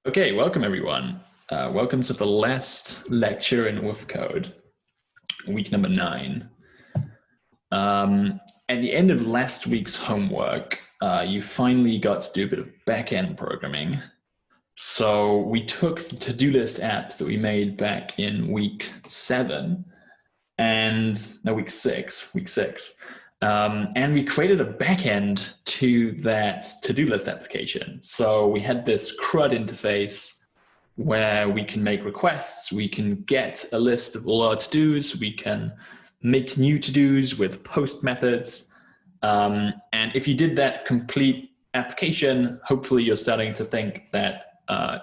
Okay, welcome everyone. Welcome to the last lecture in WOOFCODE, week number 9. At the end of last week's homework, you finally got to do a bit of backend programming. So we took the to-do list app that we made back in week 7 and no, week six, and we created a backend to that to-do list application. So we had this CRUD interface where we can make requests, we can get a list of all our to-dos, we can make new to-dos with post methods. And if you did that complete application, hopefully you're starting to think that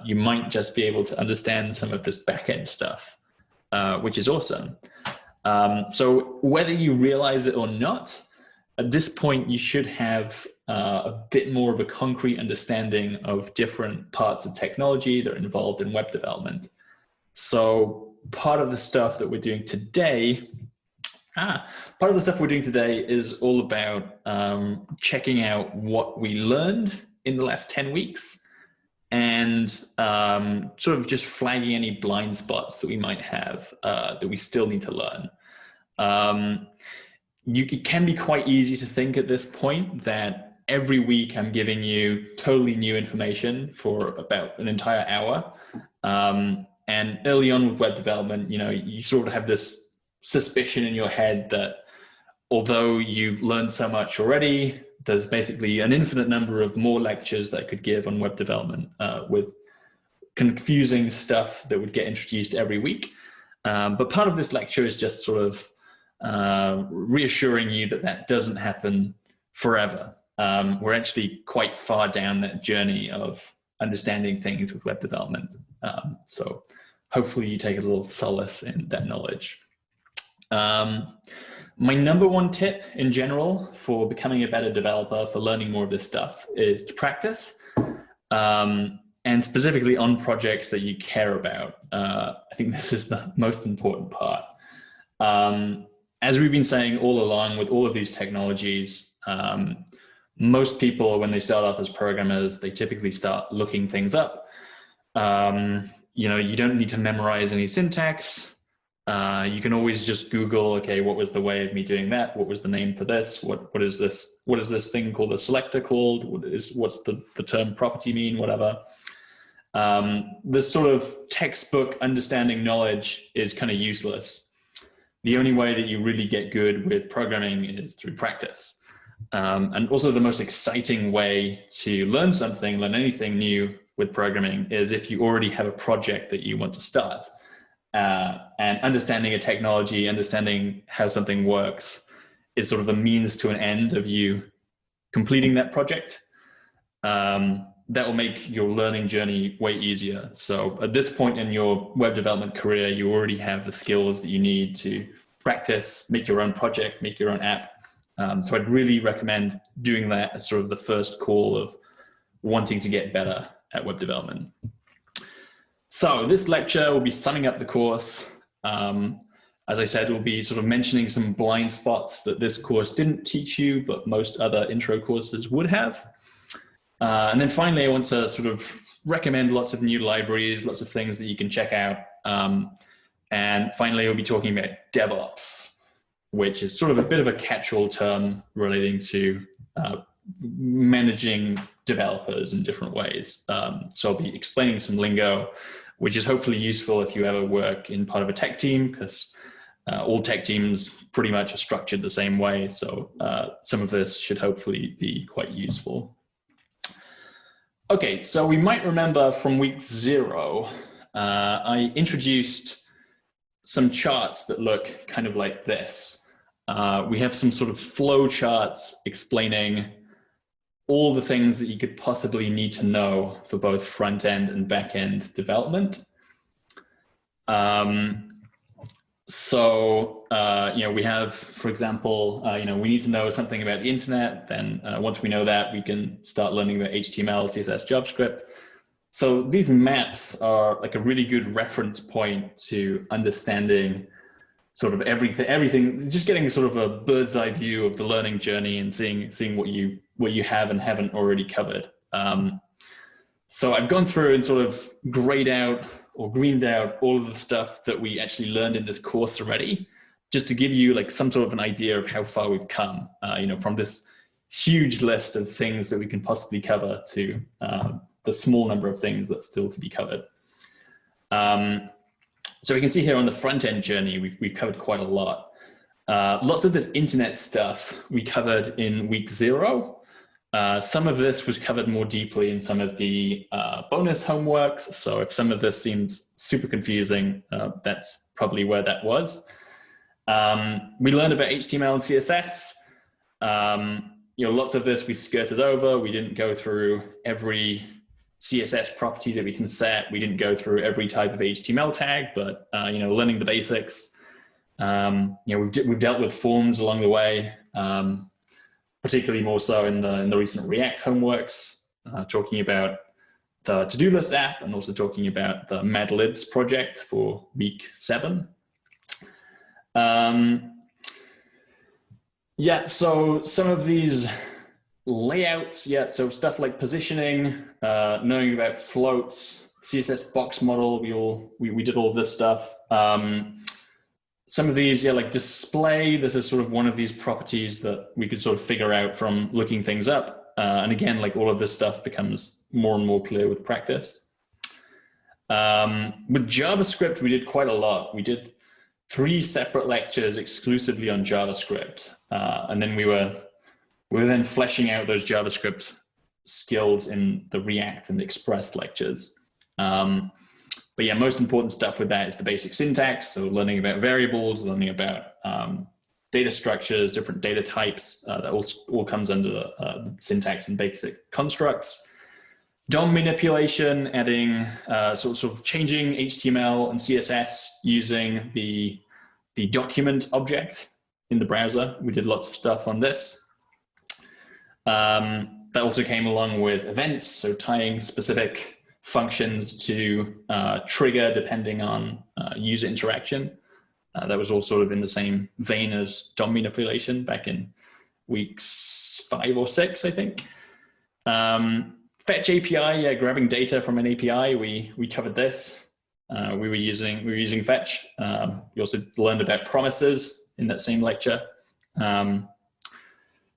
you might just be able to understand some of this backend stuff, which is awesome. So whether you realize it or not, at this point, you should have a bit more of a concrete understanding of different parts of technology that are involved in web development. So part of the stuff that we're doing today, is all about checking out what we learned in the last 10 weeks and sort of just flagging any blind spots that we might have that we still need to learn. It can be quite easy to think at this point that every week I'm giving you totally new information for about an entire hour. And early on with web development, you sort of have this suspicion in your head that although you've learned so much already, there's basically an infinite number of more lectures that I could give on web development with confusing stuff that would get introduced every week. But part of this lecture is just sort of reassuring you that that doesn't happen forever. We're actually quite far down that journey of understanding things with web development. So hopefully you take a little solace in that knowledge. My number one tip in general for becoming a better developer, for learning more of this stuff, is to practice, and specifically on projects that you care about. I think this is the most important part. As we've been saying all along with all of these technologies, most people, when they start off as programmers, they typically start looking things up. You don't need to memorize any syntax. You can always just Google, okay, what was the way of me doing that? What was the name for this? What is this? What is this thing called a selector called? What's the term property mean? Whatever. This sort of textbook understanding knowledge is kind of useless. The only way that you really get good with programming is through practice. And also the most exciting way to learn anything new with programming is if you already have a project that you want to start. And understanding a technology, understanding how something works is sort of a means to an end of you completing that project. That will make your learning journey way easier. So at this point in your web development career, you already have the skills that you need to practice, make your own project, make your own app. So I'd really recommend doing that as sort of the first call of wanting to get better at web development. So this lecture will be summing up the course. As I said, we'll be sort of mentioning some blind spots that this course didn't teach you, but most other intro courses would have. And then finally, I want to sort of recommend lots of new libraries, lots of things that you can check out. And finally, we'll be talking about Devops, which is sort of a bit of a catch-all term relating to managing developers in different ways. So I'll be explaining some lingo, which is hopefully useful if you ever work in part of a tech team, because all tech teams pretty much are structured the same way. So some of this should hopefully be quite useful. Okay, so we might remember from week 0, I introduced some charts that look kind of like this. We have some sort of flow charts explaining all the things that you could possibly need to know for both front-end and back-end development. We have, for example, we need to know something about the internet. Then once we know that, we can start learning about HTML, CSS, JavaScript. So these maps are like a really good reference point to understanding sort of everything, just getting sort of a bird's eye view of the learning journey and seeing what you have and haven't already covered. So I've gone through and sort of grayed out or greened out all of the stuff that we actually learned in this course already, just to give you like some sort of an idea of how far we've come, from this huge list of things that we can possibly cover to the small number of things that's still to be covered. So we can see here on the front end journey, we've covered quite a lot. Lots of this internet stuff we covered in week 0. Some of this was covered more deeply in some of the bonus homeworks. So if some of this seems super confusing, that's probably where that was. We learned about HTML and CSS. Lots of this we skirted over. We didn't go through every CSS property that we can set. We didn't go through every type of HTML tag, but learning the basics. We've dealt with forms along the way, particularly more so in the recent React homeworks, talking about the to-do list app and also talking about the Mad Libs project for week 7. So some of these layouts, so stuff like positioning, knowing about floats, CSS box model, we did all of this stuff. Some of these, like display, this is sort of one of these properties that we could sort of figure out from looking things up. And again, like all of this stuff becomes more and more clear with practice. With JavaScript, we did quite a lot. We did 3 separate lectures exclusively on JavaScript. And then we were then fleshing out those JavaScript skills in the React and Express lectures. But yeah, most important stuff with that is the basic syntax. So learning about variables, learning about data structures, different data types, that all comes under the syntax and basic constructs. DOM manipulation, adding sort of changing HTML and CSS using the document object in the browser. We did lots of stuff on this. That also came along with events, so tying specific functions to trigger depending on user interaction. That was all sort of in the same vein as DOM manipulation back in weeks 5 or 6, I think. Fetch API, grabbing data from an API. We covered this. We were using Fetch. We also learned about promises in that same lecture.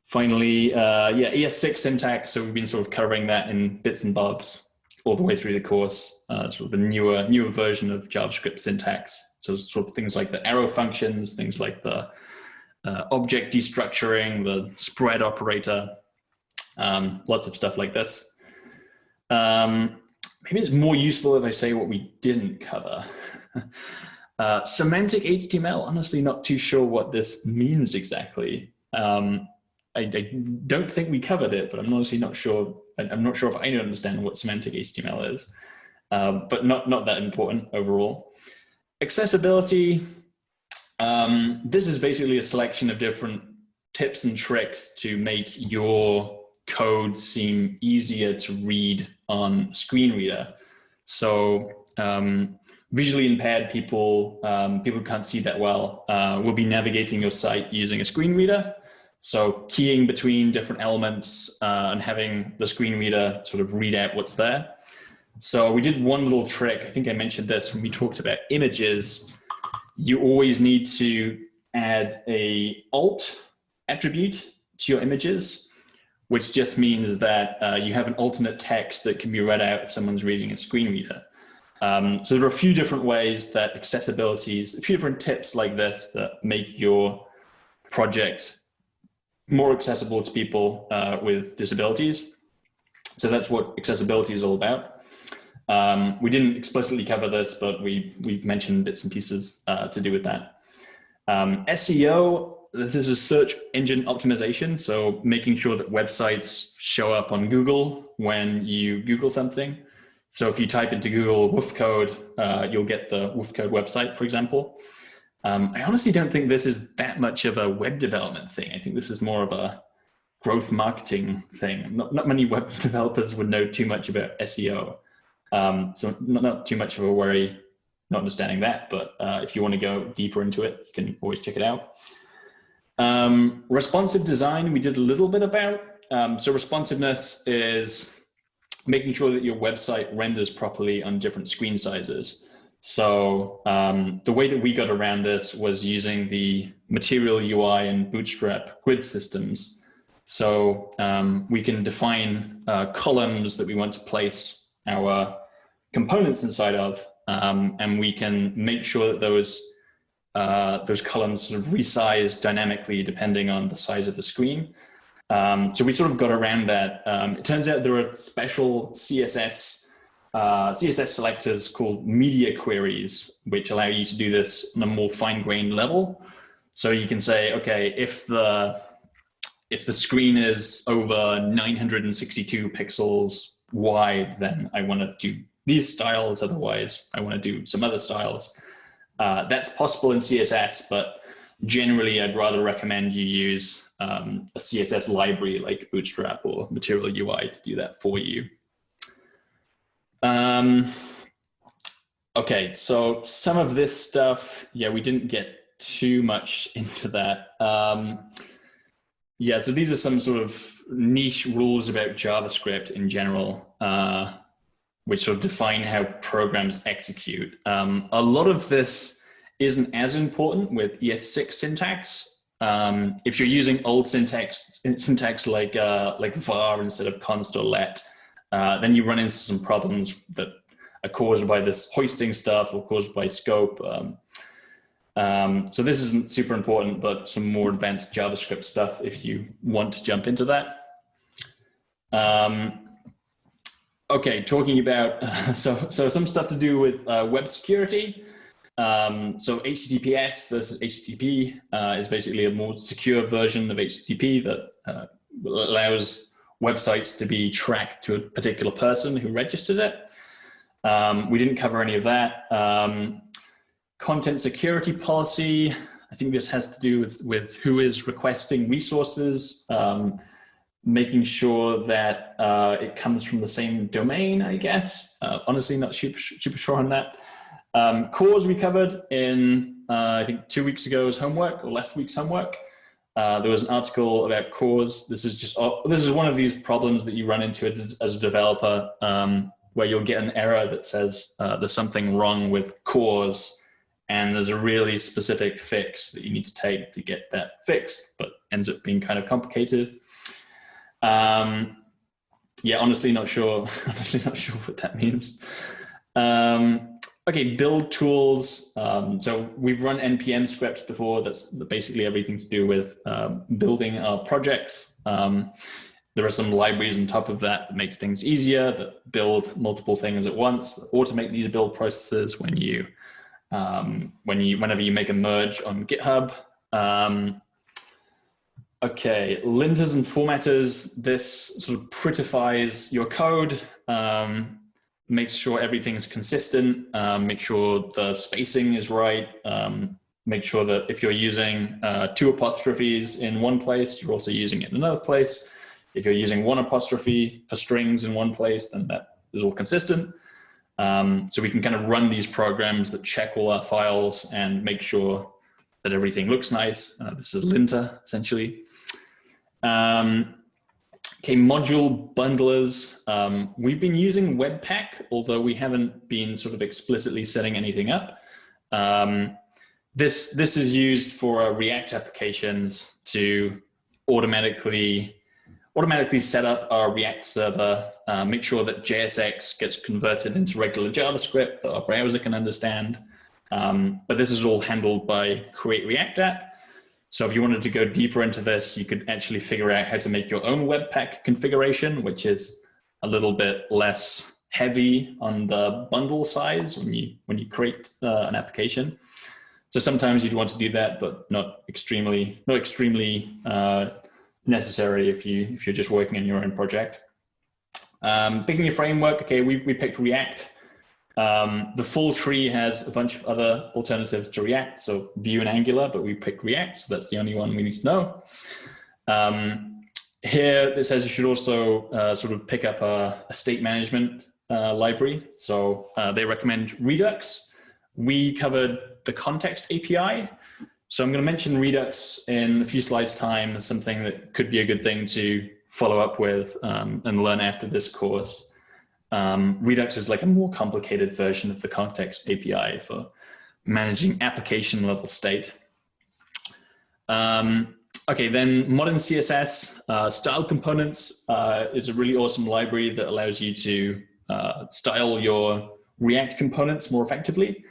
Finally, ES6 syntax. So we've been sort of covering that in bits and bobs all the way through the course. Sort of a newer version of JavaScript syntax. So sort of things like the arrow functions, things like the object destructuring, the spread operator, lots of stuff like this. Maybe it's more useful if I say what we didn't cover. Semantic HTML, honestly not too sure what this means exactly. I don't think we covered it, but I'm honestly not sure. I'm not sure if I understand what semantic HTML is, but not that important overall. Accessibility, this is basically a selection of different tips and tricks to make your code seem easier to read on screen reader. So visually impaired people, people who can't see that well, will be navigating your site using a screen reader. So keying between different elements and having the screen reader sort of read out what's there. So we did one little trick. I think I mentioned this when we talked about images. You always need to add a alt attribute to your images, which just means that you have an alternate text that can be read out if someone's reading a screen reader. So there are a few different ways that accessibilities, a few different tips like this that make your project more accessible to people with disabilities. So that's what accessibility is all about. We didn't explicitly cover this, but we mentioned bits and pieces to do with that. SEO, this is search engine optimization. So making sure that websites show up on Google when you Google something. So if you type into Google WOOFCODE, you'll get the WOOFCODE website, for example. I honestly don't think this is that much of a web development thing. I think this is more of a growth marketing thing. Not many web developers would know too much about SEO. So not too much of a worry not understanding that, but if you want to go deeper into it, you can always check it out. Responsive design, we did a little bit about. So responsiveness is making sure that your website renders properly on different screen sizes. So the way that we got around this was using the Material UI and Bootstrap grid systems. So we can define columns that we want to place our components inside of, and we can make sure that those columns sort of resize dynamically depending on the size of the screen. So we sort of got around that. It turns out there are special CSS selectors called media queries, which allow you to do this on a more fine-grained level. So you can say, okay, if the screen is over 962 pixels wide, then I want to do these styles. Otherwise, I want to do some other styles. That's possible in CSS, but generally, I'd rather recommend you use a CSS library like Bootstrap or Material UI to do that for you. Okay, so some of this stuff, yeah, we didn't get too much into that. Yeah, so these are some sort of niche rules about JavaScript in general, which sort of define how programs execute. A lot of this isn't as important with ES6 syntax. If you're using old syntax like var instead of const or let, then you run into some problems that are caused by this hoisting stuff or caused by scope. So this isn't super important, but some more advanced JavaScript stuff if you want to jump into that. Okay, talking about, so some stuff to do with web security. So HTTPS versus HTTP is basically a more secure version of HTTP that allows websites to be tracked to a particular person who registered it. We didn't cover any of that. Content security policy, I think this has to do with who is requesting resources, making sure that it comes from the same domain, I guess. Honestly, not super sure on that. Cores we covered in, I think 2 weeks ago's homework or last week's homework. There was an article about cores. This is one of these problems that you run into as a developer, where you'll get an error that says there's something wrong with cores, and there's a really specific fix that you need to take to get that fixed, but ends up being kind of complicated. Yeah, honestly not sure. Honestly not sure what that means. Okay, build tools. So we've run NPM scripts before. That's basically everything to do with building our projects. There are some libraries on top of that make things easier, that build multiple things at once, that automate these build processes whenever you make a merge on GitHub. Okay, linters and formatters. This sort of prettifies your code. Make sure everything's consistent, make sure the spacing is right, make sure that if you're using 2 apostrophes in one place, you're also using it in another place. If you're using 1 apostrophe for strings in one place, then that is all consistent. So we can kind of run these programs that check all our files and make sure that everything looks nice. This is a linter, essentially. Okay, module bundlers. We've been using Webpack, although we haven't been sort of explicitly setting anything up. This is used for React applications to automatically set up our React server, make sure that JSX gets converted into regular JavaScript that our browser can understand. But this is all handled by Create React App. So if you wanted to go deeper into this, you could actually figure out how to make your own Webpack configuration, which is a little bit less heavy on the bundle size when you create an application. So sometimes you'd want to do that, but not extremely necessary if you're just working on your own project. Picking a framework, okay, we picked React. The full tree has a bunch of other alternatives to React, so Vue and Angular, but we picked React, so that's the only one we need to know. Here it says you should also sort of pick up a state management library. So they recommend Redux. We covered the context API. So I'm going to mention Redux in a few slides' time as something that could be a good thing to follow up with and learn after this course. Redux is like a more complicated version of the context API for managing application level state. Okay, then modern CSS, style components is a really awesome library that allows you to style your React components more effectively.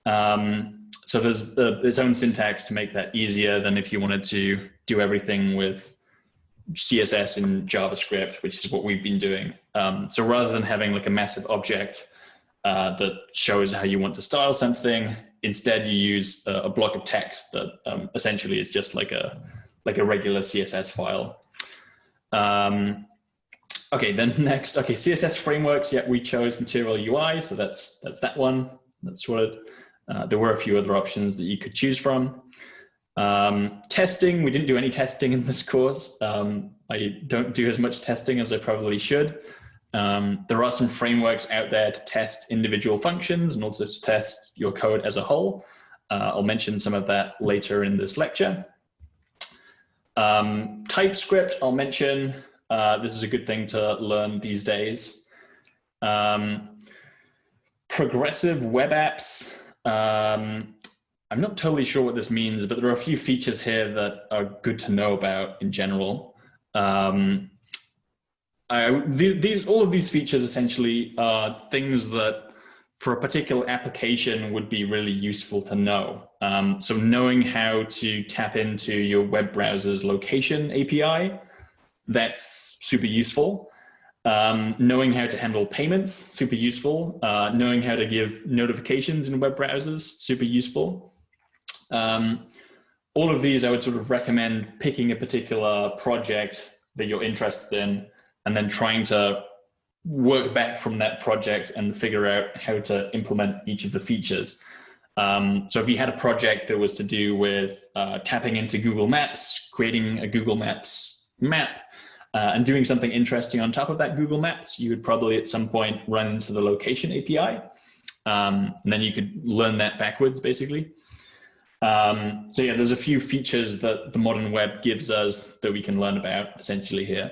So there's its own syntax to make that easier than if you wanted to do everything with CSS in JavaScript, which is what we've been doing. So rather than having like a massive object that shows how you want to style something, instead you use a block of text that essentially is just like a regular CSS file. Okay, then next, okay, CSS frameworks. Yeah, we chose Material UI, so that's that one. That's sorted. There were a few other options that you could choose from. Testing, we didn't do any testing in this course. I don't do as much testing as I probably should. There are some frameworks out there to test individual functions and also to test your code as a whole. I'll mention some of that later in this lecture. Typescript, I'll mention. This is a good thing to learn these days. Progressive web apps. I'm not totally sure what this means, but there are a few features here that are good to know about in general. All of these features essentially are things that for a particular application would be really useful to know. So knowing how to tap into your web browser's location API, that's super useful. Knowing how to handle payments, super useful. Knowing how to give notifications in web browsers, super useful. All of these I would sort of recommend picking a particular project that you're interested in and then trying to work back from that project and figure out how to implement each of the features. So if you had a project that was to do with tapping into Google Maps, creating a Google Maps map, and doing something interesting on top of that Google Maps, you would probably at some point run into the location API. And then you could learn that backwards, basically. So yeah, there's a few features that the modern web gives us that we can learn about essentially here.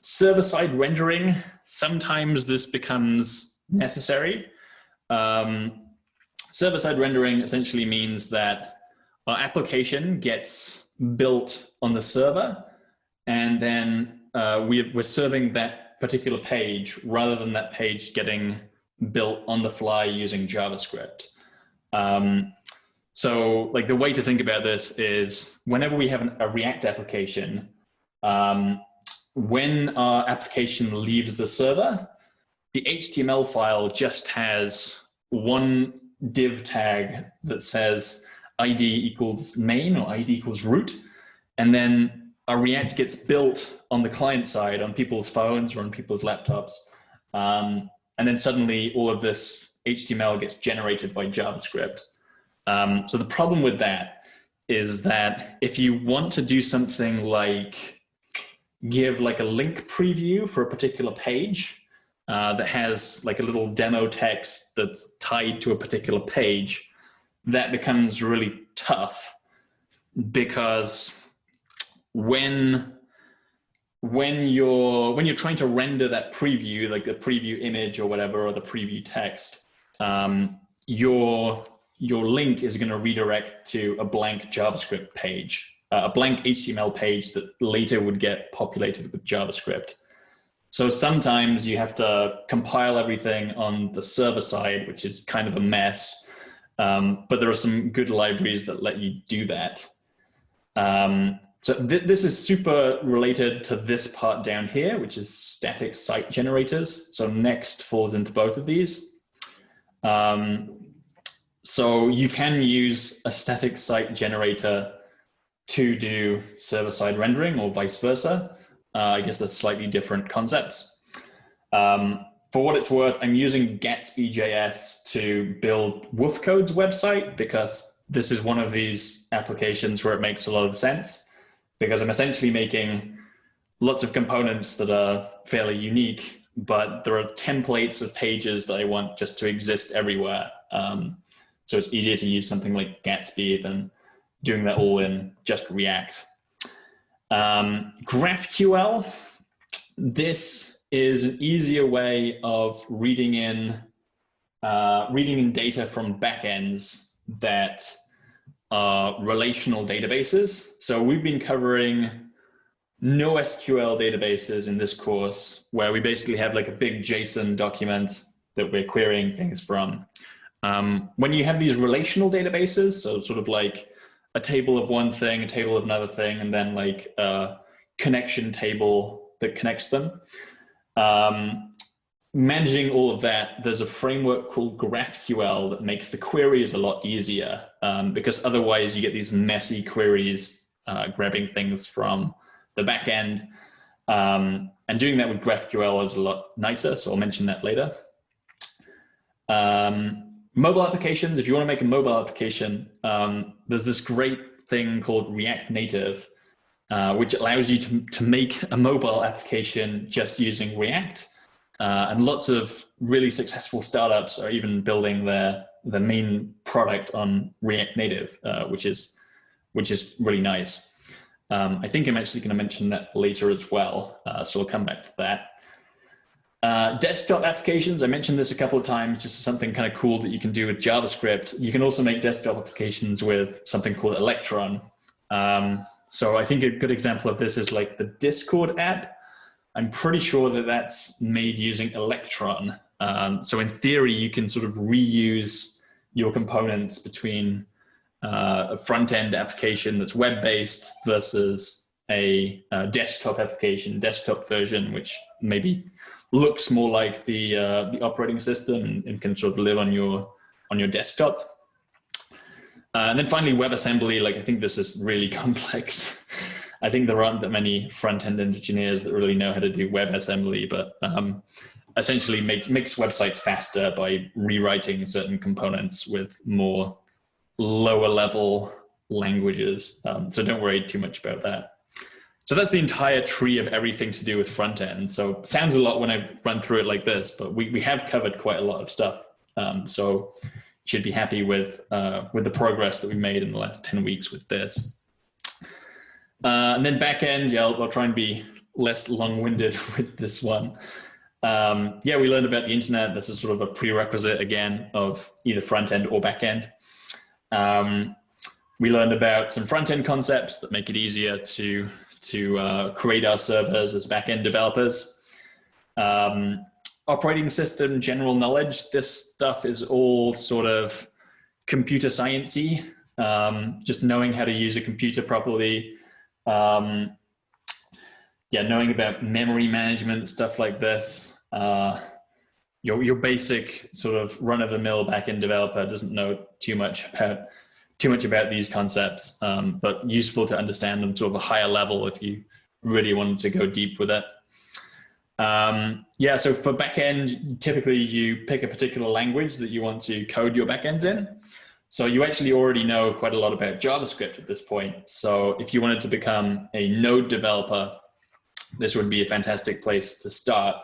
Server-side rendering, sometimes this becomes necessary. Server-side rendering essentially means that our application gets built on the server, and then we're serving that particular page rather than that page getting built on the fly using JavaScript. So like the way to think about this is whenever we have a React application, when our application leaves the server, the HTML file just has one div tag that says ID equals main or ID equals root. And then our React gets built on the client side on people's phones or on people's laptops. And then suddenly all of this HTML gets generated by JavaScript. So the problem with that is that if you want to do something like give like a link preview for a particular page that has like a little demo text that's tied to a particular page, that becomes really tough because when you're trying to render that preview, like the preview image or whatever, or the preview text, your link is going to redirect to a blank JavaScript page, a blank HTML page that later would get populated with JavaScript. So sometimes you have to compile everything on the server side, which is kind of a mess. But there are some good libraries that let you do that. So this is super related to this part down here, which is static site generators. So Next falls into both of these. So you can use a static site generator to do server-side rendering or vice versa. I guess they're slightly different concepts. For what it's worth, I'm using Gatsby.js to build WOOFCODE's website because this is one of these applications where it makes a lot of sense, because I'm essentially making lots of components that are fairly unique, but there are templates of pages that I want just to exist everywhere. So it's easier to use something like Gatsby than doing that all in just React. GraphQL, this is an easier way of reading in data from backends that are relational databases. So we've been covering NoSQL databases in this course, where we basically have like a big JSON document that we're querying things from. When you have these relational databases, so sort of like a table of one thing, a table of another thing, and then like a connection table that connects them. Managing all of that, there's a framework called Graphql that makes the queries a lot easier, because otherwise you get these messy queries grabbing things from the backend. And doing that with GraphQL is a lot nicer, so I'll mention that later. Mobile applications, if you want to make a mobile application, there's this great thing called React Native, which allows you to make a mobile application just using React. And lots of really successful startups are even building their main product on React Native, which is really nice. I think I'm actually going to mention that later as well, so I'll come back to that. Desktop applications, I mentioned this a couple of times, just something kind of cool that you can do with JavaScript. You can also make desktop applications with something called Electron. So I think a good example of this is like the Discord app. I'm pretty sure that that's made using Electron. So in theory, you can sort of reuse your components between a front-end application that's web-based versus a desktop application, desktop version, which maybe looks more like the operating system and can sort of live on your desktop. And then finally, WebAssembly. Like, I think this is really complex. I think there aren't that many front-end engineers that really know how to do WebAssembly, but essentially makes websites faster by rewriting certain components with more lower-level languages. So don't worry too much about that. So that's the entire tree of everything to do with front-end. So it sounds a lot when I run through it like this, but we have covered quite a lot of stuff. So you should be happy with the progress that we made in the last 10 weeks with this. And then backend, yeah, I'll try and be less long-winded with this one. Yeah, we learned about the internet. This is sort of a prerequisite, again, of either front-end or backend. We learned about some front-end concepts that make it easier to create our servers as backend developers. Operating system general knowledge. This stuff is all sort of computer science-y, just knowing how to use a computer properly. Yeah, knowing about memory management, stuff like this. Your basic sort of run-of-the-mill backend developer doesn't know too much about these concepts, but useful to understand them sort of a higher level if you really wanted to go deep with it. Yeah, so for backend, typically you pick a particular language that you want to code your backends in. So you actually already know quite a lot about JavaScript at this point. So if you wanted to become a Node developer, this would be a fantastic place to start.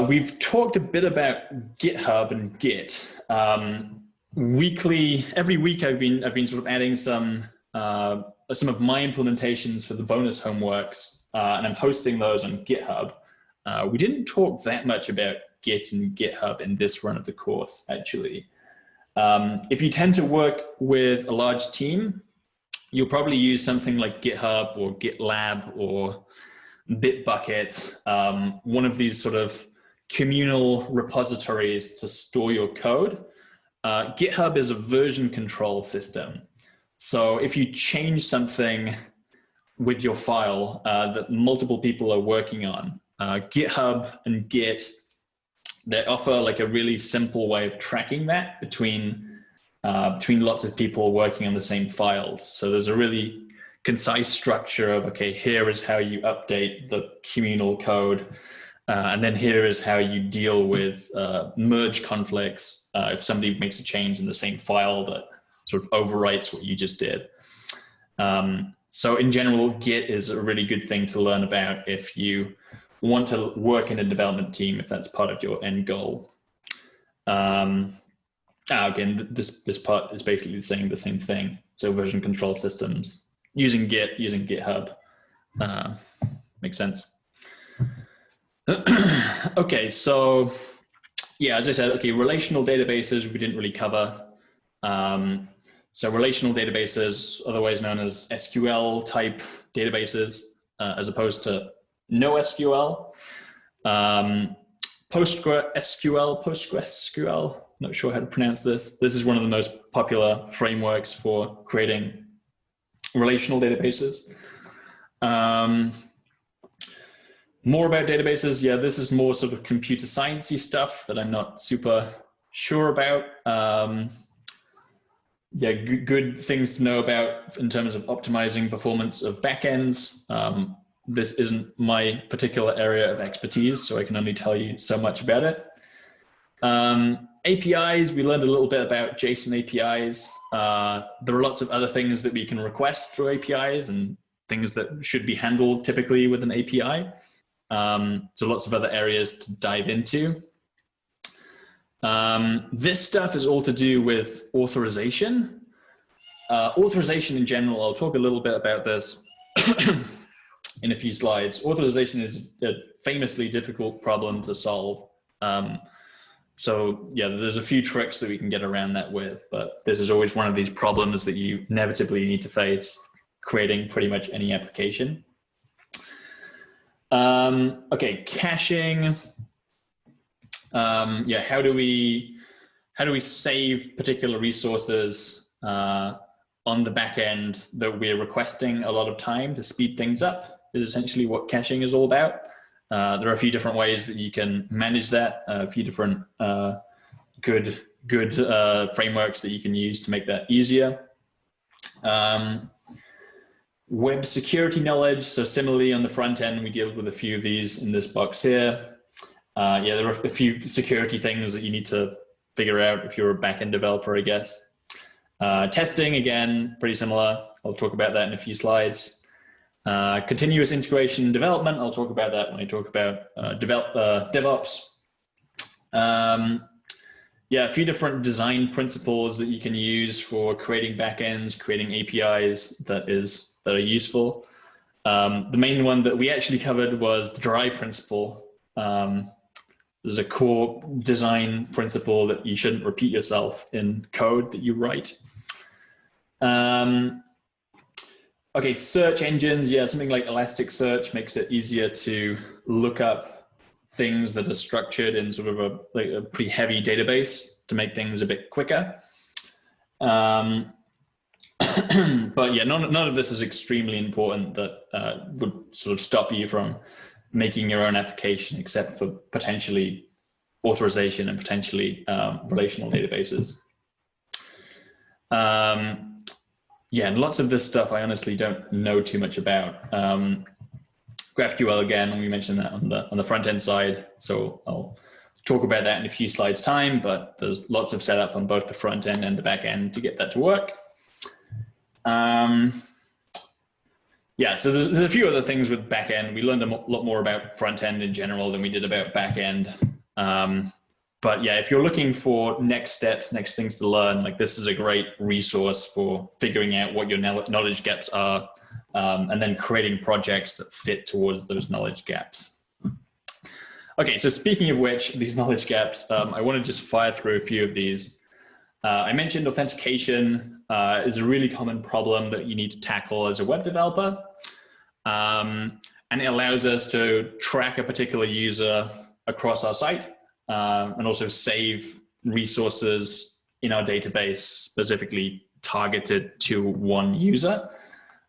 We've talked a bit about GitHub and Git. Every week I've been sort of adding some of my implementations for the bonus homeworks, and I'm hosting those on GitHub. We didn't talk that much about Git and GitHub in this run of the course, actually. If you tend to work with a large team, you'll probably use something like GitHub or GitLab or Bitbucket, one of these sort of communal repositories to store your code. GitHub is a version control system. So if you change something with your file that multiple people are working on, GitHub and Git, they offer like a really simple way of tracking that between lots of people working on the same files. So there's a really concise structure of, okay, here is how you update the communal code, and then here is how you deal with merge conflicts if somebody makes a change in the same file that sort of overwrites what you just did. So in general, Git is a really good thing to learn about if you want to work in a development team, if that's part of your end goal. Again, this part is basically saying the same thing. So version control systems, using Git, using GitHub, makes sense. Okay, so yeah, as I said, okay, relational databases we didn't really cover. So relational databases, otherwise known as SQL type databases, as opposed to NoSQL. PostgreSQL, not sure how to pronounce this. This is one of the most popular frameworks for creating relational databases. More about databases, yeah, this is more sort of computer sciencey stuff that I'm not super sure about. Yeah, good things to know about in terms of optimizing performance of backends. This isn't my particular area of expertise, so I can only tell you so much about it. APIs, we learned a little bit about JSON APIs. There are lots of other things that we can request through APIs and things that should be handled typically with an API. So lots of other areas to dive into. This stuff is all to do with authorization. Authorization in general, I'll talk a little bit about this in a few slides. Authorization is a famously difficult problem to solve. So yeah, there's a few tricks that we can get around that with, but this is always one of these problems that you inevitably need to face creating pretty much any application. Okay, caching. Yeah, how do we save particular resources on the back end that we're requesting a lot of time to speed things up is essentially what caching is all about. There are a few different ways that you can manage that, a few different good frameworks that you can use to make that easier. Web security knowledge. So similarly on the front end, we deal with a few of these in this box here. Yeah, there are a few security things that you need to figure out if you're a backend developer, I guess. Testing, again, pretty similar. I'll talk about that in a few slides. Continuous integration and development, I'll talk about that when I talk about Devops. Yeah, a few different design principles that you can use for creating backends, creating APIs that are useful. The main one that we actually covered was the dry principle. There's a core design principle that you shouldn't repeat yourself in code that you write. Okay, search engines, yeah, something like Elasticsearch makes it easier to look up things that are structured in sort of a pretty heavy database to make things a bit quicker. But yeah, none of this is extremely important that would sort of stop you from making your own application, except for potentially authorization and potentially relational databases. Yeah, and lots of this stuff I honestly don't know too much about. GraphQL, again, we mentioned that on the front end side, so I'll talk about that in a few slides time, but there's lots of setup on both the front end and the back end to get that to work. Yeah, so there's a few other things with back end. We learned a lot more about front end in general than we did about back end. But yeah, if you're looking for next steps, next things to learn, like this is a great resource for figuring out what your knowledge gaps are, and then creating projects that fit towards those knowledge gaps. Okay, so speaking of which, these knowledge gaps, I want to just fire through a few of these. I mentioned authentication is a really common problem that you need to tackle as a web developer. And it allows us to track a particular user across our site and also save resources in our database specifically targeted to one user.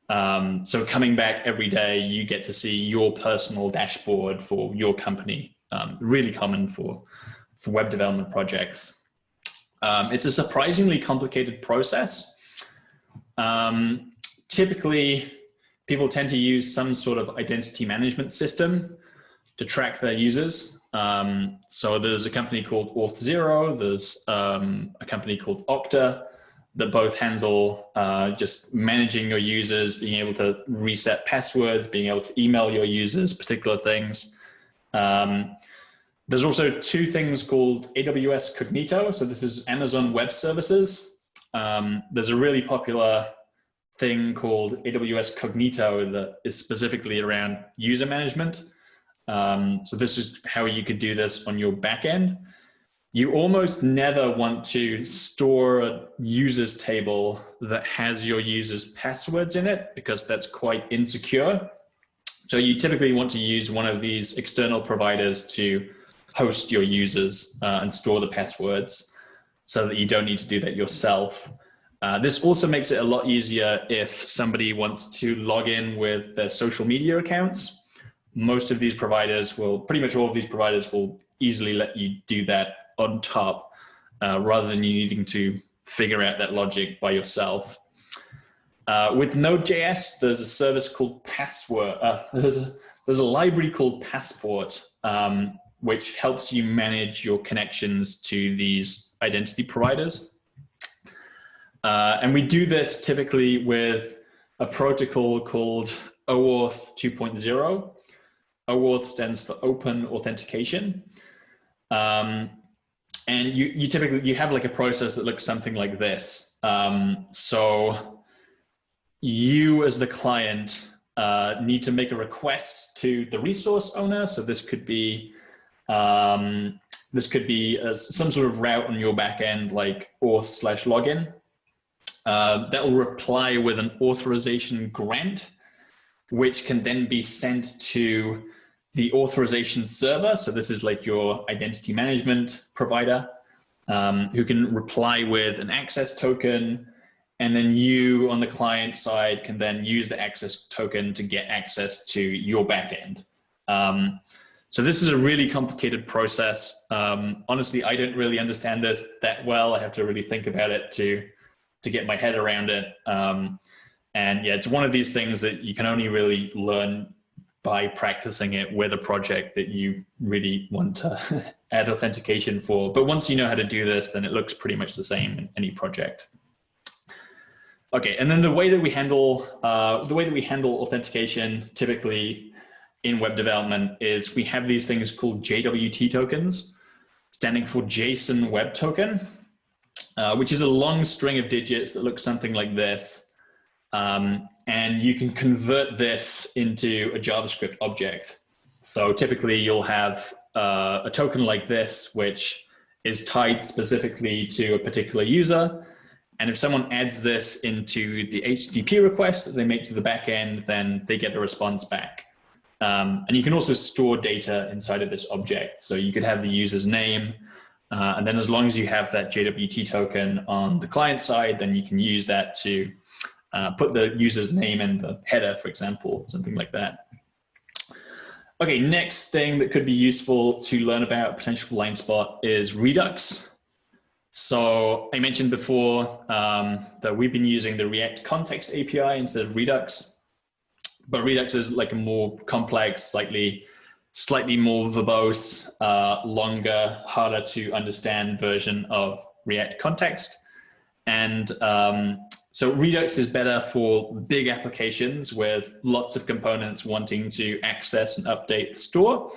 So coming back every day, you get to see your personal dashboard for your company. Really common for web development projects. It's a surprisingly complicated process. Typically, people tend to use some sort of identity management system to track their users. So there's a company called Auth0, there's a company called Okta that both handle just managing your users, being able to reset passwords, being able to email your users particular things. There's also two things called AWS Cognito. So this is Amazon Web Services. There's a really popular thing called AWS Cognito that is specifically around user management. So this is how you could do this on your backend. You almost never want to store a users table that has your users' passwords in it because that's quite insecure. So you typically want to use one of these external providers to host your users and store the passwords so that you don't need to do that yourself. This also makes it a lot easier if somebody wants to log in with their social media accounts. Most of these providers will, pretty much all of these providers will easily let you do that on top rather than you needing to figure out that logic by yourself. With Node.js, there's a service called Password. There's a library called Passport, which helps you manage your connections to these identity providers. And we do this typically with a protocol called OAuth 2.0. OAuth stands for Open Authentication. And you typically have like a process that looks something like this. So you as the client need to make a request to the resource owner. So this could be some sort of route on your backend, like auth/login. That will reply with an authorization grant, which can then be sent to the authorization server. So this is like your identity management provider, who can reply with an access token. And then you on the client side can then use the access token to get access to your backend. So this is a really complicated process. Honestly, I don't really understand this that well. I have to really think about it to get my head around it. And yeah, it's one of these things that you can only really learn by practicing it with a project that you really want to add authentication for. But once you know how to do this, then it looks pretty much the same in any project. Okay, and then the way that we handle authentication typically in web development is we have these things called JWT tokens, standing for JSON Web Token, which is a long string of digits that looks something like this. And you can convert this into a JavaScript object. So typically you'll have a token like this, which is tied specifically to a particular user. And if someone adds this into the HTTP request that they make to the backend, then they get a response back. And you can also store data inside of this object. So you could have the user's name, and then as long as you have that JWT token on the client side, then you can use that to put the user's name in the header, for example, something like that. Okay, next thing that could be useful to learn about potential blind spot is Redux. So I mentioned before that we've been using the React Context API instead of Redux, but Redux is like a more complex, slightly more verbose, longer, harder to understand version of React Context. And so Redux is better for big applications with lots of components wanting to access and update the store.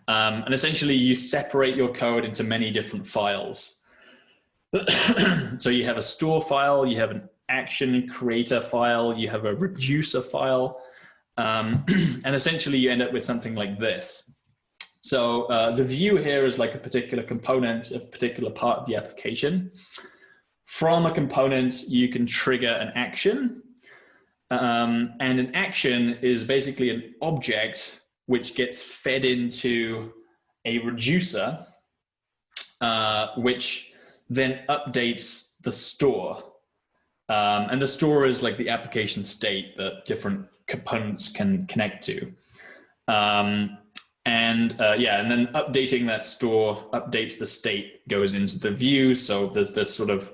And essentially you separate your code into many different files. So you have a store file, you have an action creator file, you have a reducer file, and essentially you end up with something like this. So the view here is like a particular component, a particular part of the application. From a component, you can trigger an action. And an action is basically an object which gets fed into a reducer, which then updates the store. And the store is like the application state that different components can connect to. And then updating that store updates the state, goes into the view. So there's this sort of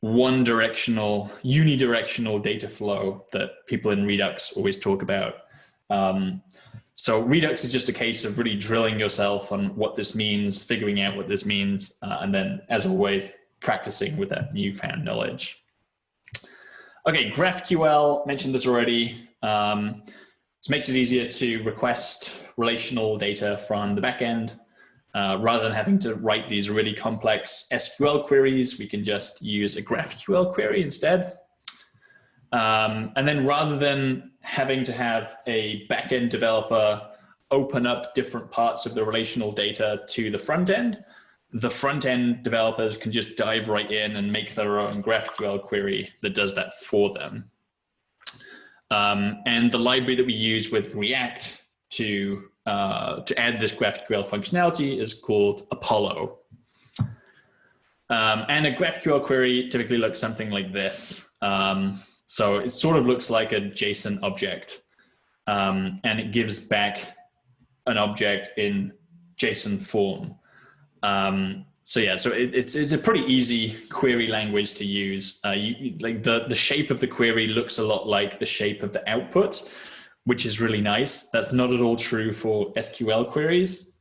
one-directional, unidirectional data flow that people in Redux always talk about. So Redux is just a case of really drilling yourself on what this means, figuring out what this means, and then, as always, practicing with that newfound knowledge. Okay, GraphQL, mentioned this already. This makes it easier to request relational data from the backend. Rather than having to write these really complex SQL queries, we can just use a GraphQL query instead. And then rather than having to have a backend developer open up different parts of the relational data to the front end, the front end developers can just dive right in and make their own GraphQL query that does that for them. And the library that we use with React to add this GraphQL functionality is called Apollo. And a GraphQL query typically looks something like this. So it sort of looks like a JSON object, and it gives back an object in JSON form. So yeah, so it's a pretty easy query language to use. Like the shape of the query looks a lot like the shape of the output, which is really nice. That's not at all true for SQL queries.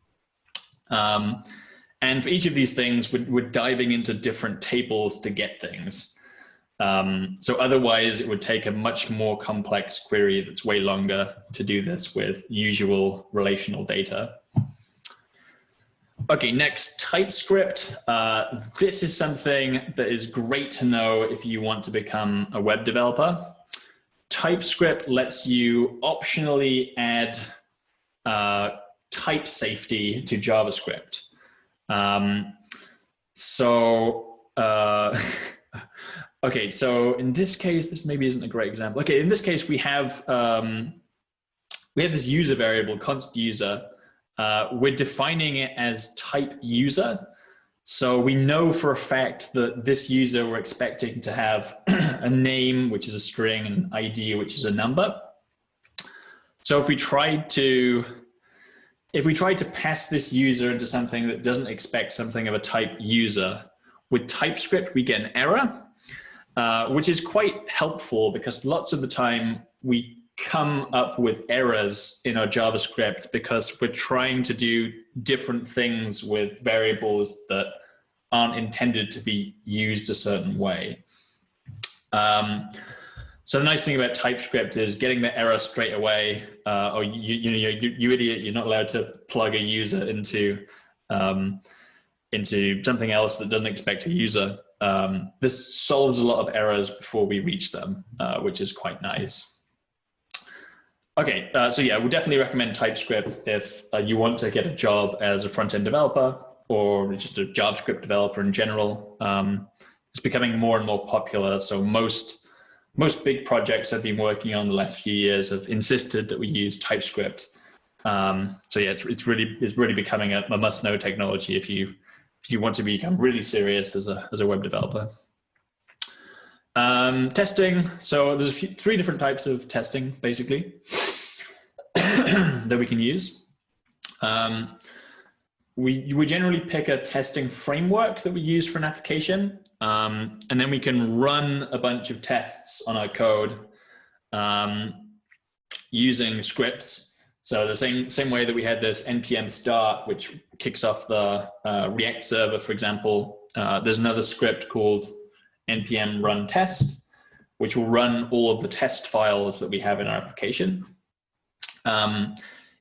And for each of these things, we're diving into different tables to get things. So otherwise, it would take a much more complex query that's way longer to do this with usual relational data. Okay, next, TypeScript. This is something that is great to know if you want to become a web developer. TypeScript lets you optionally add type safety to JavaScript. Okay, so in this case, this maybe isn't a great example. Okay, in this case, we have this user variable, const user. We're defining it as type user. So we know for a fact that this user we're expecting to have a name, which is a string, and an ID, which is a number. So if we tried to pass this user into something that doesn't expect something of a type user, with TypeScript, we get an error, which is quite helpful because lots of the time we come up with errors in our JavaScript because we're trying to do different things with variables that aren't intended to be used a certain way. So the nice thing about TypeScript is getting the error straight away. Or you idiot, you're not allowed to plug a user into something else that doesn't expect a user. This solves a lot of errors before we reach them, which is quite nice. Okay, so yeah, we definitely recommend TypeScript if you want to get a job as a front-end developer or just a JavaScript developer in general. It's becoming more and more popular. So most big projects I've been working on the last few years have insisted that we use TypeScript. So yeah, it's really becoming a must-know technology if you want to become really serious as a web developer. Testing. So there's three different types of testing, basically, that we can use. We generally pick a testing framework that we use for an application, and then we can run a bunch of tests on our code using scripts. So the same way that we had this npm start, which kicks off the React server, for example, there's another script called npm run test, which will run all of the test files that we have in our application.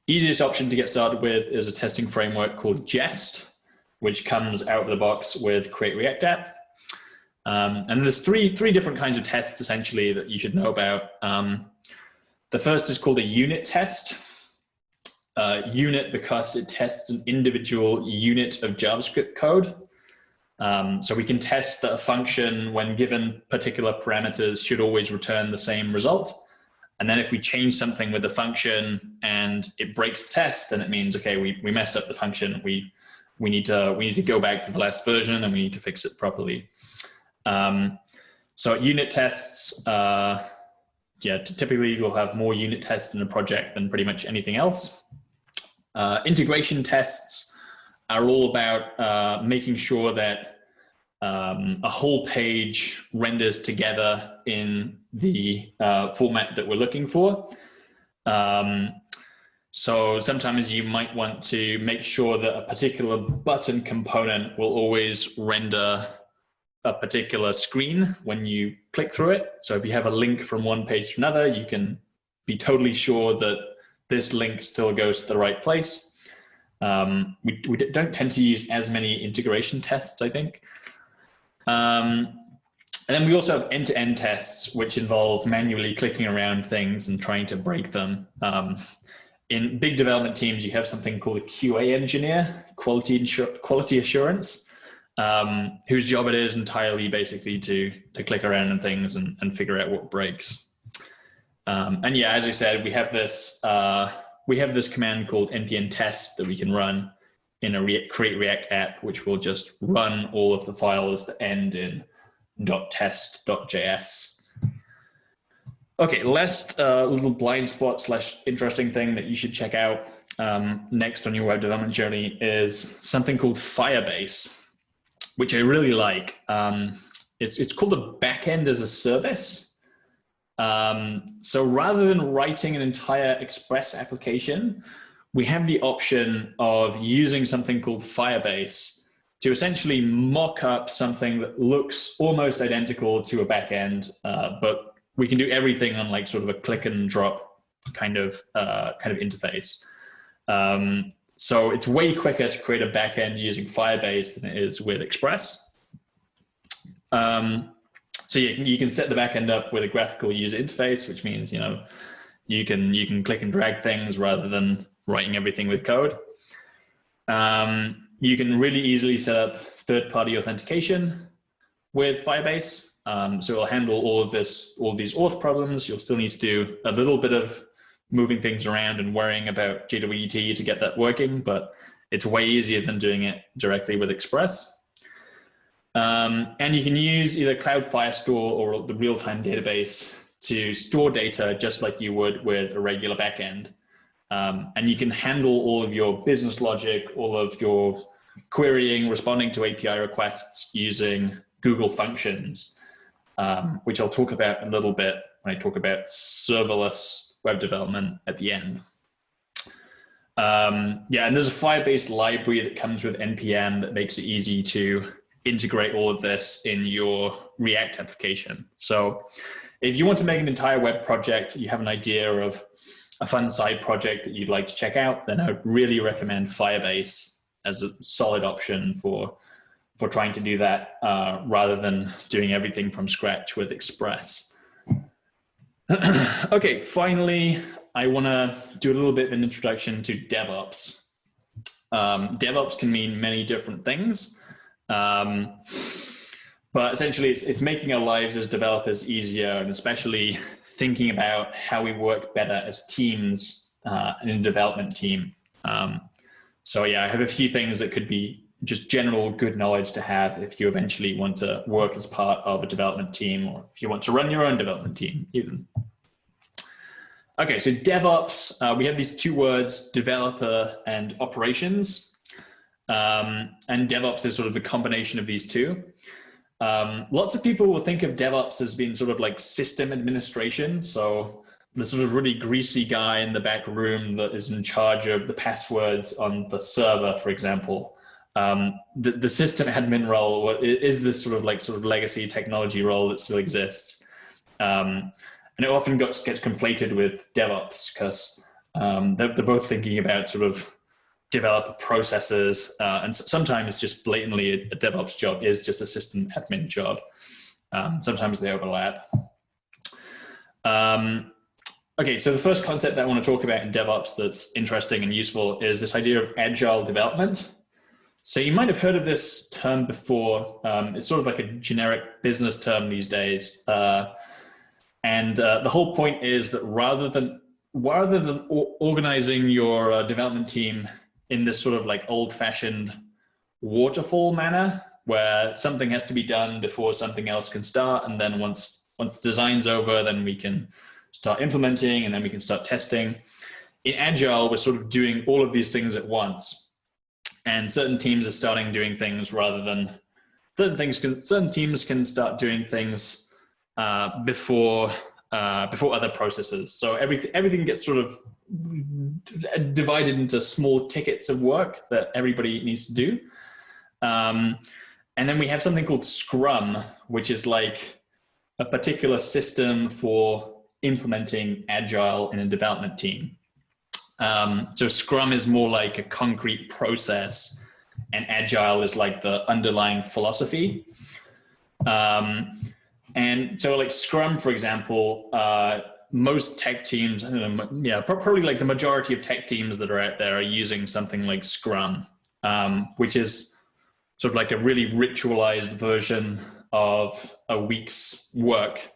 Easiest option to get started with is a testing framework called Jest, which comes out of the box with Create React App. And there's three different kinds of tests essentially that you should know about. The first is called a unit test. Unit because it tests an individual unit of JavaScript code. So we can test that a function, when given particular parameters, should always return the same result. And then if we change something with the function and it breaks the test, then it means, okay, we messed up the function. We need to go back to the last version and we need to fix it properly. So unit tests, typically you'll have more unit tests in a project than pretty much anything else. Integration tests are all about making sure that a whole page renders together in the format that we're looking for. So sometimes you might want to make sure that a particular button component will always render a particular screen when you click through it. So if you have a link from one page to another, you can be totally sure that this link still goes to the right place. We don't tend to use as many integration tests, I think. And then we also have end-to-end tests, which involve manually clicking around things and trying to break them. In big development teams, you have something called a QA engineer, quality assurance, whose job it is entirely basically to click around on things and figure out what breaks. And yeah, as I said, we have this command called npm test that we can run in a create React app, which will just run all of the files that end in .test.js. Okay, last little blind spot / interesting thing that you should check out next on your web development journey is something called Firebase, which I really like. It's called a backend as a service. So rather than writing an entire Express application, we have the option of using something called Firebase to essentially mock up something that looks almost identical to a backend, but we can do everything on like sort of a click and drop kind of interface. So it's way quicker to create a backend using Firebase than it is with Express. So you can set the backend up with a graphical user interface, which means you can click and drag things rather than writing everything with code. You can really easily set up third-party authentication with Firebase. So it'll handle all of these auth problems. You'll still need to do a little bit of moving things around and worrying about JWT to get that working, but it's way easier than doing it directly with Express. And you can use either Cloud Firestore or the real-time database to store data just like you would with a regular backend. And you can handle all of your business logic, all of your querying, responding to API requests using Google Functions, which I'll talk about a little bit when I talk about serverless web development at the end. Yeah, and there's a Firebase library that comes with NPM that makes it easy to integrate all of this in your React application. So if you want to make an entire web project, you have an idea of a fun side project that you'd like to check out, then I would really recommend Firebase as a solid option for trying to do that rather than doing everything from scratch with Express. Okay, finally, I want to do a little bit of an introduction to DevOps. DevOps can mean many different things, but essentially it's making our lives as developers easier, and especially thinking about how we work better as teams in a development team. So yeah, I have a few things that could be just general good knowledge to have if you eventually want to work as part of a development team, or if you want to run your own development team even. Okay, so DevOps, we have these two words, developer and operations. And DevOps is sort of the combination of these two. Lots of people will think of DevOps as being sort of like system administration. So the sort of really greasy guy in the back room that is in charge of the passwords on the server, for example. The system admin role is this sort of legacy technology role that still exists. And it often gets conflated with DevOps because they're both thinking about sort of developer processes, and sometimes just blatantly a DevOps job is just a system admin job. Sometimes they overlap. Okay, so the first concept that I want to talk about in DevOps that's interesting and useful is this idea of Agile Development. So you might have heard of this term before. It's sort of like a generic business term these days. And the whole point is that rather than organizing your development team in this sort of like old-fashioned waterfall manner, where something has to be done before something else can start, and then once design's over, then we can start implementing, and then we can start testing. In Agile, we're sort of doing all of these things at once, and certain teams are starting doing things rather than certain teams can start doing things before other processes. So everything gets sort of divided into small tickets of work that everybody needs to do. And then we have something called Scrum, which is like a particular system for implementing Agile in a development team. So Scrum is more like a concrete process, and Agile is like the underlying philosophy. And so like Scrum, for example, most tech teams, I don't know, yeah, probably like the majority of tech teams that are out there are using something like Scrum, which is sort of like a really ritualized version of a week's work,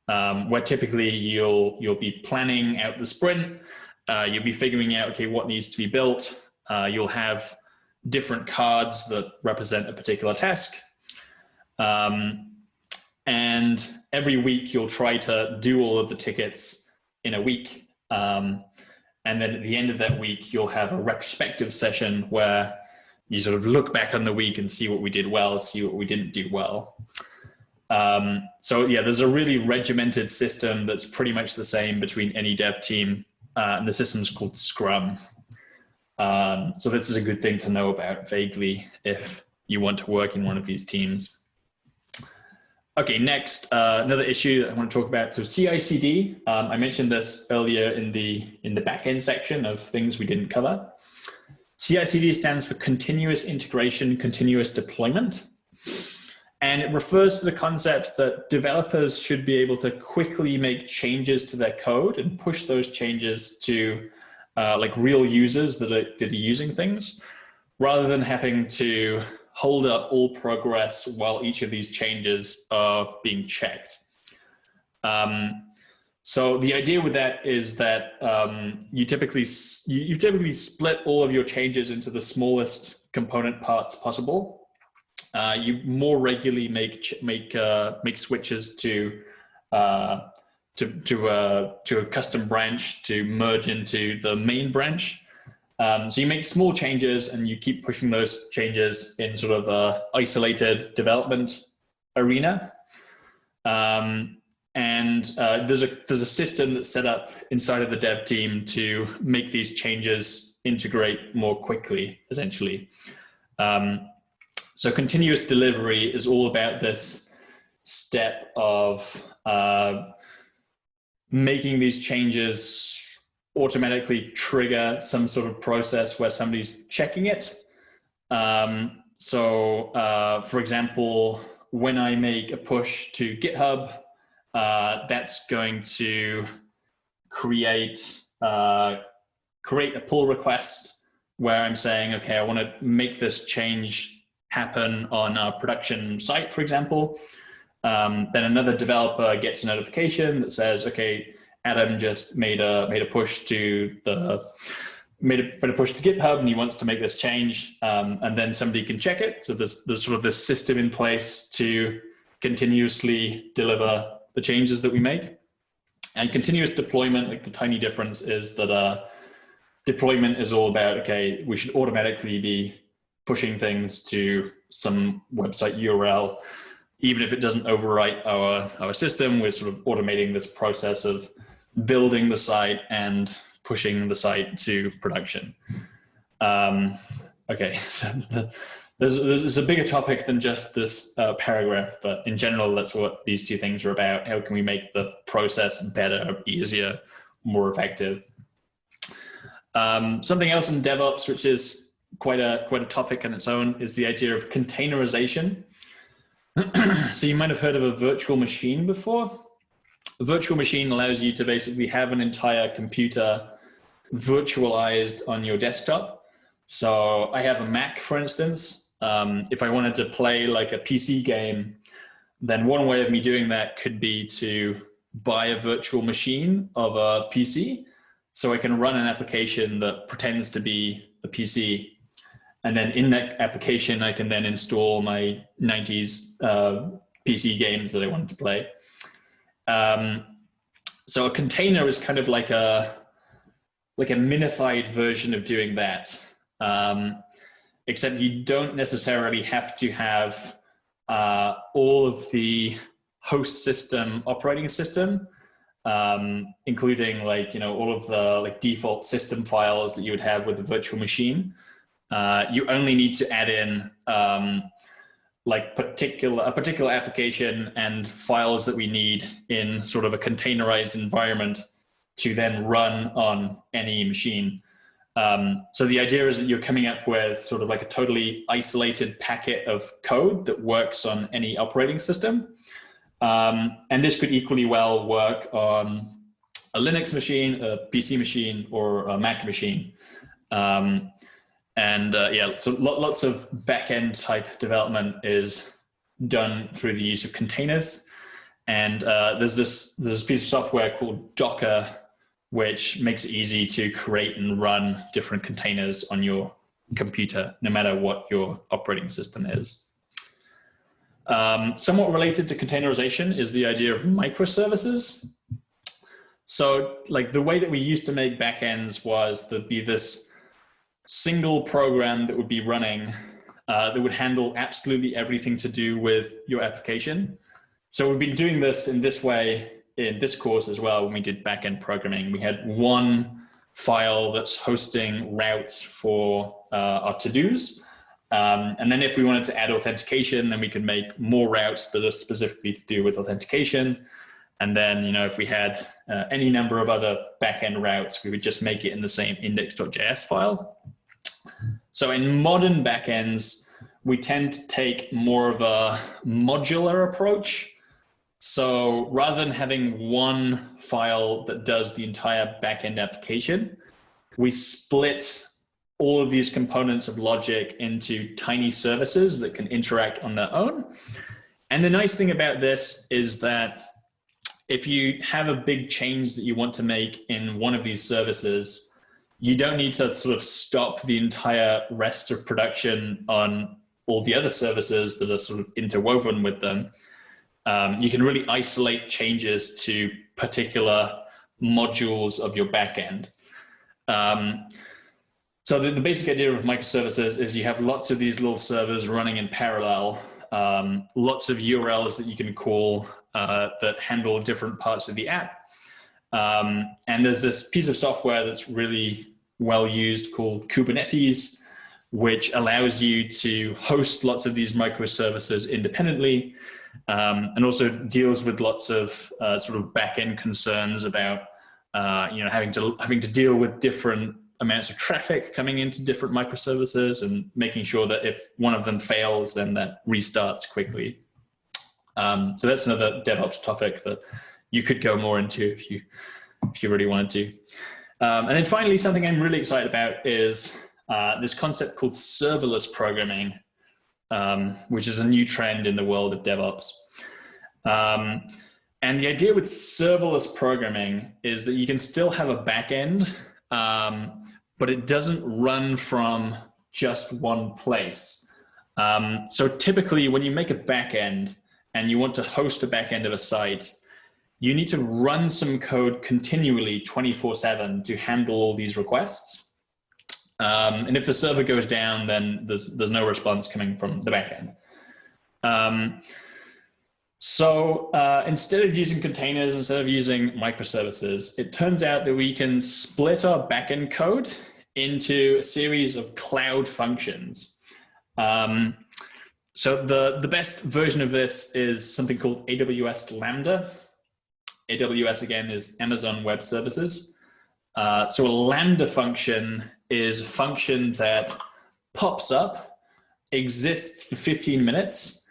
where typically you'll be planning out the sprint, you'll be figuring out, okay, what needs to be built, you'll have different cards that represent a particular task, and every week you'll try to do all of the tickets in a week. And then at the end of that week, you'll have a retrospective session where you sort of look back on the week and see what we did well, see what we didn't do well. So yeah, there's a really regimented system that's pretty much the same between any dev team. And the system is called Scrum. So this is a good thing to know about vaguely if you want to work in one of these teams. Okay, next, another issue that I want to talk about, so CI/CD. I mentioned this earlier in the backend section of things we didn't cover. CI/CD stands for continuous integration, continuous deployment. And it refers to the concept that developers should be able to quickly make changes to their code and push those changes to like real users that are using things, rather than having to hold up all progress while each of these changes are being checked. So the idea with that is that you typically split all of your changes into the smallest component parts possible. You more regularly make switches to a custom branch to merge into the main branch. So you make small changes and you keep pushing those changes in sort of a isolated development arena. And there's a system that's set up inside of the dev team to make these changes integrate more quickly, essentially. So continuous delivery is all about this step of making these changes automatically trigger some sort of process where somebody's checking it. For example, when I make a push to GitHub, that's going to create a pull request where I'm saying, okay, I want to make this change happen on a production site, for example. Then another developer gets a notification that says, okay, Adam just made a push to GitHub and he wants to make this change, and then somebody can check it. So there's sort of this system in place to continuously deliver the changes that we make. And continuous deployment, like the tiny difference is that deployment is all about, okay, we should automatically be pushing things to some website URL. Even if it doesn't overwrite our system, we're sort of automating this process of building the site and pushing the site to production. Okay, so there's a bigger topic than just this paragraph, but in general, that's what these two things are about. How can we make the process better, easier, more effective? Something else in DevOps, which is quite a topic on its own, is the idea of containerization. So you might have heard of a virtual machine before. A virtual machine allows you to basically have an entire computer virtualized on your desktop. So I have a Mac, for instance. If I wanted to play like a PC game, then one way of me doing that could be to buy a virtual machine of a PC, so I can run an application that pretends to be a PC. And then in that application, I can then install my 90s PC games that I wanted to play. So a container is kind of like a minified version of doing that, except you don't necessarily have to have all of the host system operating system, including all of the default system files that you would have with a virtual machine. You only need to add in a particular application and files that we need in sort of a containerized environment to then run on any machine. So the idea is that you're coming up with sort of like a totally isolated packet of code that works on any operating system. And this could equally well work on a Linux machine, a PC machine, or a Mac machine. Yeah, so lots of backend type development is done through the use of containers. And there's this piece of software called Docker, which makes it easy to create and run different containers on your computer, no matter what your operating system is. Somewhat related to containerization is the idea of microservices. So like the way that we used to make backends was there'd be this single program that would be running that would handle absolutely everything to do with your application. So we've been doing this in this way in this course as well. When we did backend programming, we had one file that's hosting routes for our to-dos. And then if we wanted to add authentication, then we could make more routes that are specifically to do with authentication. And then, you know, if we had any number of other backend routes, we would just make it in the same index.js file. So in modern backends, we tend to take more of a modular approach. So rather than having one file that does the entire backend application, we split all of these components of logic into tiny services that can interact on their own. And the nice thing about this is that if you have a big change that you want to make in one of these services, you don't need to sort of stop the entire rest of production on all the other services that are sort of interwoven with them. You can really isolate changes to particular modules of your backend. So the basic idea of microservices is you have lots of these little servers running in parallel, lots of URLs that you can call that handle different parts of the app. And there's this piece of software that's really well used called Kubernetes, which allows you to host lots of these microservices independently, and also deals with lots of sort of back-end concerns about you know, having to deal with different amounts of traffic coming into different microservices and making sure that if one of them fails, then that restarts quickly. So that's another DevOps topic that you could go more into if you really wanted to. And then finally, something I'm really excited about is this concept called serverless programming, which is a new trend in the world of DevOps. And the idea with serverless programming is that you can still have a backend, but it doesn't run from just one place. So typically when you make a backend and you want to host a backend of a site, you need to run some code continually 24/7 to handle all these requests. And if the server goes down, then there's no response coming from the backend. So instead of using containers, instead of using microservices, it turns out that we can split our backend code into a series of cloud functions. So the best version of this is something called Aws Lambda. AWS, again, is Amazon Web Services. So a Lambda function is a function that pops up, exists for 15 minutes,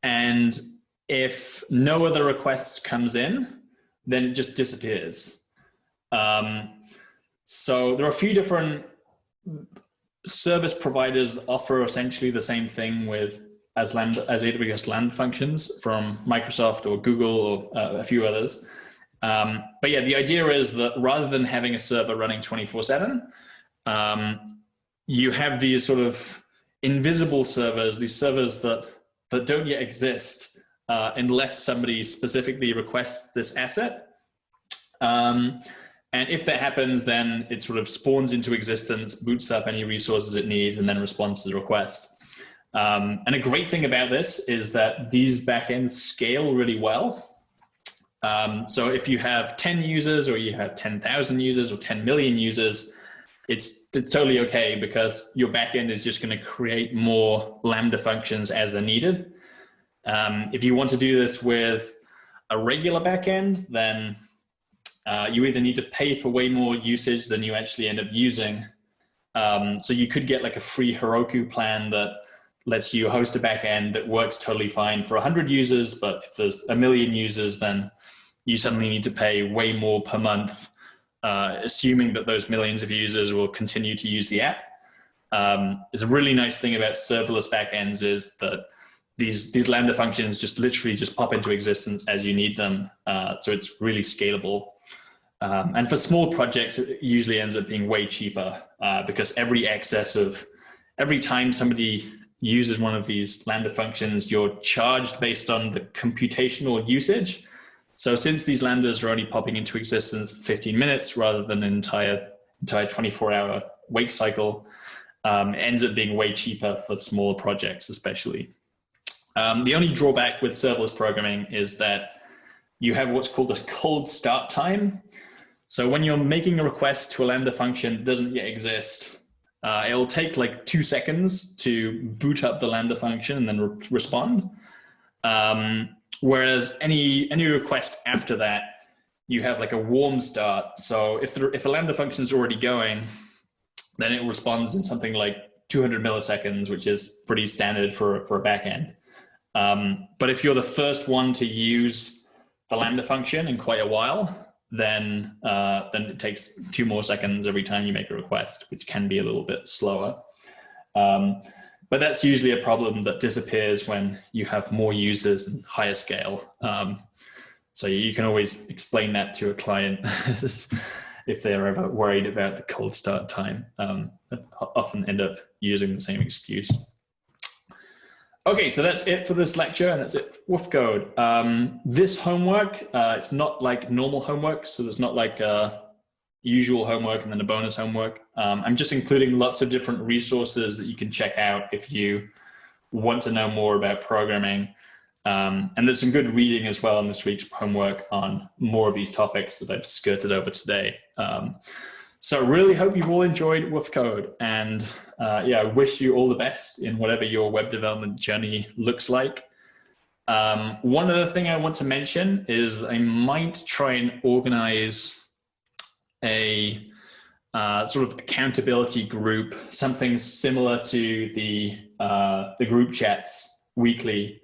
and if no other request comes in, then it just disappears. So there are a few different service providers that offer essentially the same thing as AWS Lambda functions from Microsoft or Google or a few others. But yeah, the idea is that rather than having a server running 24/7, you have these sort of invisible servers, these servers that don't yet exist unless somebody specifically requests this asset. And if that happens, then it sort of spawns into existence, boots up any resources it needs, and then responds to the request. And a great thing about this is that these backends scale really well. So if you have 10 users, or you have 10,000 users, or 10 million users, it's totally okay, because your backend is just going to create more Lambda functions as they're needed. If you want to do this with a regular backend, then you either need to pay for way more usage than you actually end up using. So you could get like a free Heroku plan that lets you host a backend that works totally fine for 100 users, but if there's 1 million users, then you suddenly need to pay way more per month, assuming that those millions of users will continue to use the app. It's a really nice thing about serverless backends is that these Lambda functions just literally just pop into existence as you need them. So it's really scalable. And for small projects, it usually ends up being way cheaper because every time somebody uses one of these Lambda functions, you're charged based on the computational usage. So since these Lambdas are only popping into existence 15 minutes rather than an entire 24-hour wait cycle, it ends up being way cheaper for smaller projects, especially. The only drawback with serverless programming is that you have what's called a cold start time. So when you're making a request to a Lambda function that doesn't yet exist, it'll take like 2 seconds to boot up the Lambda function and then respond. Whereas any request after that, you have like a warm start. So if a Lambda function is already going, then it responds in something like 200 milliseconds, which is pretty standard for a backend. But if you're the first one to use the Lambda function in quite a while, then it takes 2 more seconds every time you make a request, which can be a little bit slower. But that's usually a problem that disappears when you have more users and higher scale. So you can always explain that to a client if they're ever worried about the cold start time. Often end up using the same excuse. Okay, so that's it for this lecture, and that's it for WOOFCODE. This homework, it's not like normal homework, so there's not like usual homework and then a bonus homework. I'm just including lots of different resources that you can check out if you want to know more about programming. And there's some good reading as well in this week's homework on more of these topics that I've skirted over today. So really hope you've all enjoyed WOOFCODE, and yeah, I wish you all the best in whatever your web development journey looks like. One other thing I want to mention is I might try and organize a sort of accountability group, something similar to the group chats weekly,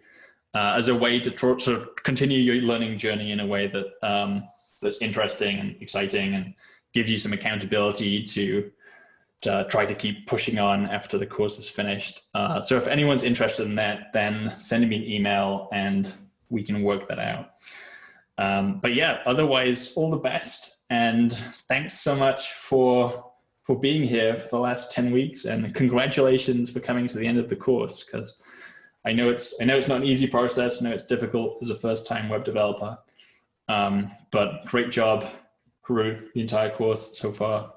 as a way to sort of continue your learning journey in a way that that's interesting and exciting and gives you some accountability to try to keep pushing on after the course is finished. So if anyone's interested in that, then send me an email and we can work that out. But yeah, otherwise, all the best. And thanks so much for being here for the last 10 weeks, and congratulations for coming to the end of the course, because I know it's not an easy process. I know it's difficult as a first-time web developer, but great job through the entire course so far.